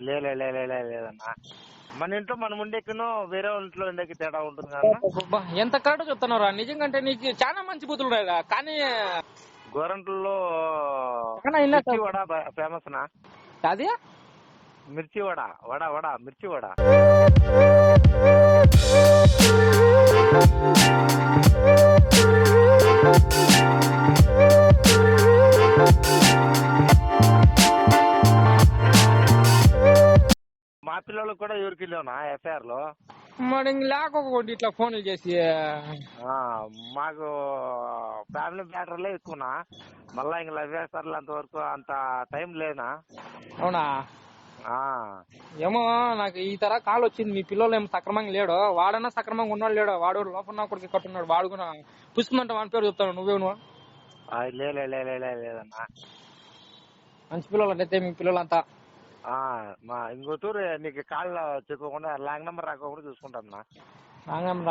లేదన్నా. మన ఇంట్లో మనం ఉండేకినో వేరే వాళ్ళ ఇంట్లో ఉండేకి తేడా ఉంటుంది కదా. అబ్బా, ఎంత కరెక్ట్ చెప్తున్నారా నిజంగా. అంటే నీకు చాలా మంచి బుద్ధులు ఉన్నాయిరా. కానీ గోరంట్లలో చాలా అయినా మిర్చి వడ ఫేమస్ నా. అది మిర్చి వడ వడ వడ మిర్చి వడ. మా పిల్లలకు కూడా ఎవరికి లేవునా ఎఫ్ఐఆర్ లో. మరి లేకపోతే ఇట్లా ఫోన్లు చేసి మాకు ఫ్యామిలీ మ్యాటర్లే ఎక్కువనా. మళ్ళా ఇంక ఎఫ్ఐఆర్లు అంతవరకు అంత టైం లేనా. అవునా? ఏమో నాకు ఈ తర కాల్ వచ్చింది. మీ పిల్లలు ఏమో సక్రమంగా లేడు. వాడన్నా సక్రమంగా ఉన్నాడు లేడు. వాడు లోపల కొడుకు కట్టున్నాడు. వాడు కూడా పుస్తుందంట. వాని పేరు చెప్తాను. నువ్వేను లేదన్నా. మంచి పిల్లలు అంటే మీ పిల్లలంతా. మా ఇంకోటూరు నీకు కాల్ చెక్కకుండా లాంగ్ నెంబర్ రాకుండా చూసుకుంటాం.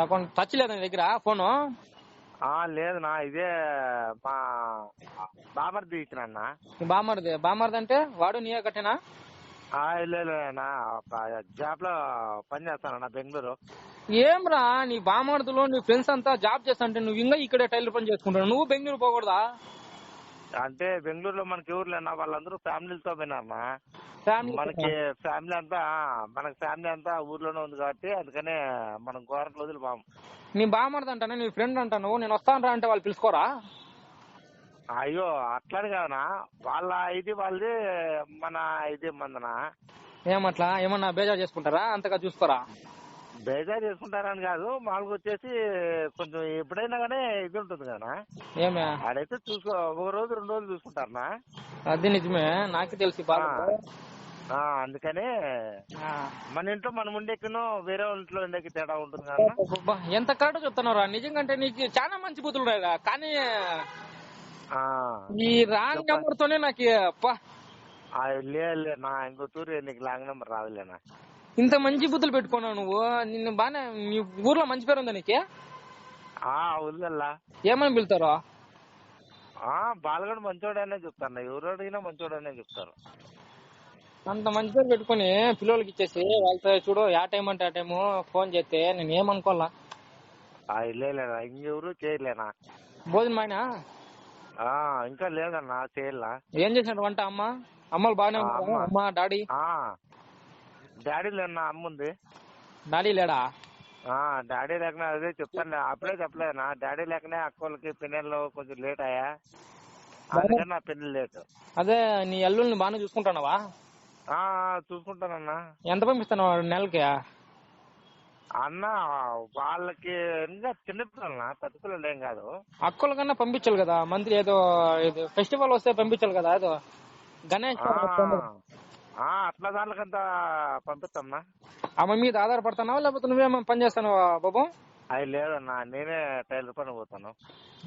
అకౌంట్ టచ్ లేదా నీ దగ్గర ఫోను? లేదునా. ఇదే మా బామర్ది ఇచ్చినా. బామర్ది అంటే వాడు నీయే కట్టేనా? లేదన్నా. జాబ్ లో పని చేస్తానన్నా బెంగళూరు. ఏం రా నీ బామర్దులో నీ ఫ్రెండ్స్ అంతా జాబ్ చేస్తాంటే నువ్వు ఇంకా ఇక్కడే టైలర్ పని చేసుకుంటావు. నువ్వు బెంగళూరు పోకూడదా? అంటే బెంగళూరులో మనకి ఎవరు లేనా, వాళ్ళందరూ ఫ్యామిలీతో పోయినారన్నా. మనకి ఫ్యామిలీ అంతా ఊర్లోనే ఉంది కాబట్టి అందుకనే మనం గోరంట్లు వదిలి బాము. నీ బామర్ది అంటానే నీ ఫ్రెండ్ అంటాను. నేను వస్తాను రా అంటే వాళ్ళు పిలుచుకోరా? అయ్యో అట్లాని కాదనా. వాళ్ళ ఇది వాళ్ళది, మన ఇది మందనా. ఏమట్లా ఏమన్నా బేజారు చేసుకుంటారా? అంతగా చూసుకోరా? బేజారు చేసుకుంటారని కాదు, మామూలుగా వచ్చేసి కొంచెం ఎప్పుడైనా కానీ ఇది ఉంటుంది కదా. ఏమే ఆడైతే చూసుకో, ఒక రోజు 2 రోజులు చూసుకుంటారనా. అది నిజమే, నాకు తెలిసి అందుకని మన ఇంట్లో మనం ఉండేకినో వేరే వాళ్ళ ఇంట్లో ఉండేకి తేడా ఉంటుంది కదా. ఎంత కరెక్ట్ చెప్తున్నారా నిజంగా. అంటే నీకు చాలా మంచి బుద్ధులు ఉన్నాయిరా. కానీ ఈ రాంగ్ నెంబర్ తోనే నాకు లేనా. ఇంకో తూరు నీకు లాంగ్ నెంబర్ రాదులేనా. ఇంత మంచి బుద్ధులు పెట్టుకున్నావు నువ్వు. నిన్ను బానే మీ ఊర్లో మంచి పేరు ఉందా నీకు? ఉందల్లా. ఏమని పిలుతారు? బాలగడు మంచోడనే చెప్తాను. ఎవరు అడిగినా మంచోడనే చెప్తారు. అంత మంచి పేరు పెట్టుకుని పిల్లలకి ఇచ్చేసి వాళ్ళతో చూడు ఆ టైం అంటే ఆ టైము ఫోన్ చేస్తే నేను ఏమనుకోవాలా? లేనా. ఇంకెవరు చేయలేనా. భోజనం అయినా ఇంకా లేదన్నా, చేయాలా. ఏం చేసినాడు వంట? అమ్మలు బాగానే ఉన్నారు? అమ్మ డాడీ? డాడీ లేనా, అమ్మ ఉంది. డాడీ లేడా? డాడీ లేకనే అదే చెప్తాను. అప్పుడే చెప్పలేదన్నా. డాడీ లేకనే అక్కోళ్ళకి పెళ్ళిళ్ళు కొంచెం లేట్ అయ్యా. అందుకని నా పెళ్లి లేట్. అదే నీ అల్లుల్ని బాగానే చూసుకుంటున్నావా? చూసుకుంటానన్నా. ఎంత పంపిస్తున్నావు నెలకి? అన్న వాళ్ళకి ఇంకా చిన్నపిల్లలన్నా, పెద్ద పిల్లలు ఏం కాదు. అక్కల కన్నా పంపించాలి కదా. మంత్లీ ఏదో ఫెస్టివల్ వస్తే పంపించాలి కదా. ఏదో గణేష్ అట్లా దానికంతా పంపిస్తామన్నా. అమ్మ మీద ఆధారపడుతున్నావా లేకపోతే నువ్వేమో పని చేస్తావా బాబు? అది లేదన్నా, నేనే టైలర్ పని పోతాను.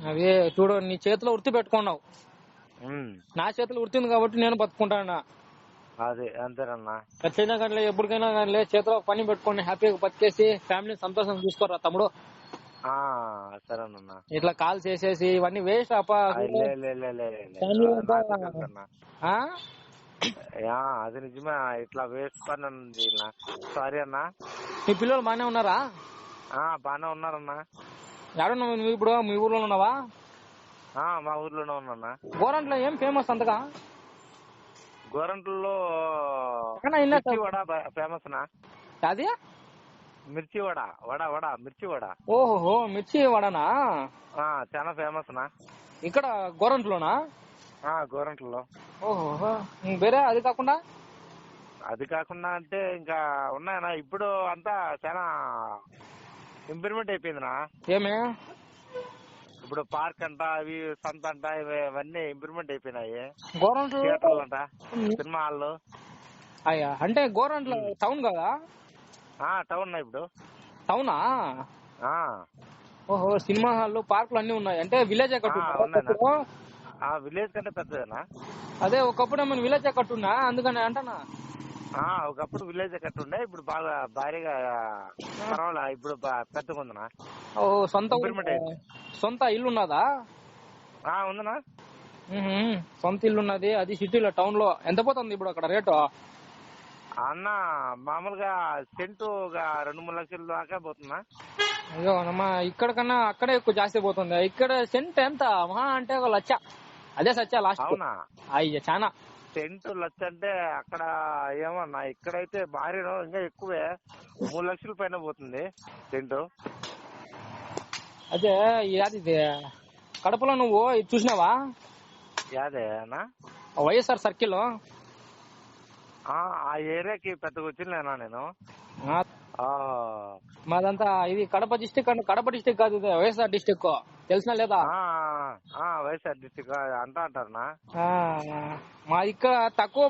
అదే చూడు, నీ చేతిలో వృత్తి పెట్టుకున్నావు. నా చేతిలో వృత్తి ఉంది కాబట్టి నేను బతుకుంటాను. అదే అంతేనన్నా. ఖచ్చితంగా కానీ ఎప్పటికైనా కానీ చేతిలో పని పెట్టుకుని హ్యాపీగా బతికేసి ఫ్యామిలీ సంతోషం చూసుకోరా తమ్ముడు. సరేనన్నా. ఇట్లా కాల్ చేసేసి ఇవన్నీ వేస్ట్. అది నిజమే. ఇట్లా వేస్ట్ పని ఉంది. సారీ అన్నా. మీ పిల్లలు బాగానే ఉన్నారా? బాగానే ఉన్నారన్నా. ఎక్కడున్నావు నువ్వు ఇప్పుడు? మీ ఊర్లో ఉన్నావా? మా ఊర్లోనే ఉన్నా. గోరంట్లో ఏం ఫేమస్ అంతగా? గోరంట్లలో మిర్చి వడ ఫేమస్ నా. అది మిర్చి వడ వడ వడ మిర్చి వడ. ఓహో, మిర్చి వడనా? చాలా ఫేమస్ నా. ఇక్కడ గోరంట్లోనా? గోరంట్లలో. ఓహో, వేరే అది కాకుండా? అది కాకుండా అంటే ఇంకా ఉన్నాయనా. ఇప్పుడు అంతా చాలా ఇంప్రూవ్మెంట్ అయిపోయిందినా. ఏమే ఇప్పుడు పార్క్ అంట, అవి సంత అంట, ఇవన్నీ ఇంప్రూవ్మెంట్ అయిపోయినాయి. గోరంట్లు థియేటర్లు అంట, సినిమా హాల్లో. అయ్యా, అంటే గోరంట్లో టౌన్ కదా? టౌన్ ఇప్పుడు. టౌనా? ఓహో, సినిమా హాల్ పార్కులు అన్ని ఉన్నాయి. అంటే విలేజ్ కట్టు. విలేజ్ కంటే పెద్దదేనా? అదే ఒకప్పుడు ఏమైనా విలేజ్ కట్టున్నా అందుకని అంటానా. ఒకప్పుడు విలేజ్ కట్టుండే, ఇప్పుడు బాగా భారీగా పర్వాలే. ఇప్పుడు పెద్దగా ఉందనా. ఓహో, సొంత ఇల్లు ఉన్నదా? ఉందనా. సొంత ఇల్లు ఉన్నది. అది సిటీలో, టౌన్ లో ఎంత పోతుంది ఇప్పుడు అక్కడ రేటు? అన్న మామూలుగా సెంటు ఒక 2-3 లక్షల దాకా పోతుందా? అయ్యో అమ్మా, ఇక్కడ కన్నా అక్కడే ఎక్కువ జాస్తి పోతుంది. ఇక్కడ సెంట్ ఎంత మహా అంటే 1,00,000, అదే సచ్చా లాస్ట్. అవునా? అయ్యా చాలా. సెంటు 1,00,000 అంటే అక్కడ ఏమన్నా, ఇక్కడైతే భారీ ఇంకా ఎక్కువే, 3 లక్షల పైన పోతుంది సెంటు. అదే ఇది కడపలో నువ్వు ఇది చూసినావా? యాదేనా? వైఎస్ఆర్ సర్కిల్. ఆ ఏరియాకి పెద్దగా వచ్చిందేనా నేను? మాదంతా ఇది కడప డిస్టిక్. కడప డిస్టిక్ కాదు, ఇది వైఎస్ఆర్ డిస్టిక్. తెలిసినా లేదా? వైఎస్ఆర్ డిస్టిక్ అంతా అంటారనా? మా ఇక్కడ తక్కువ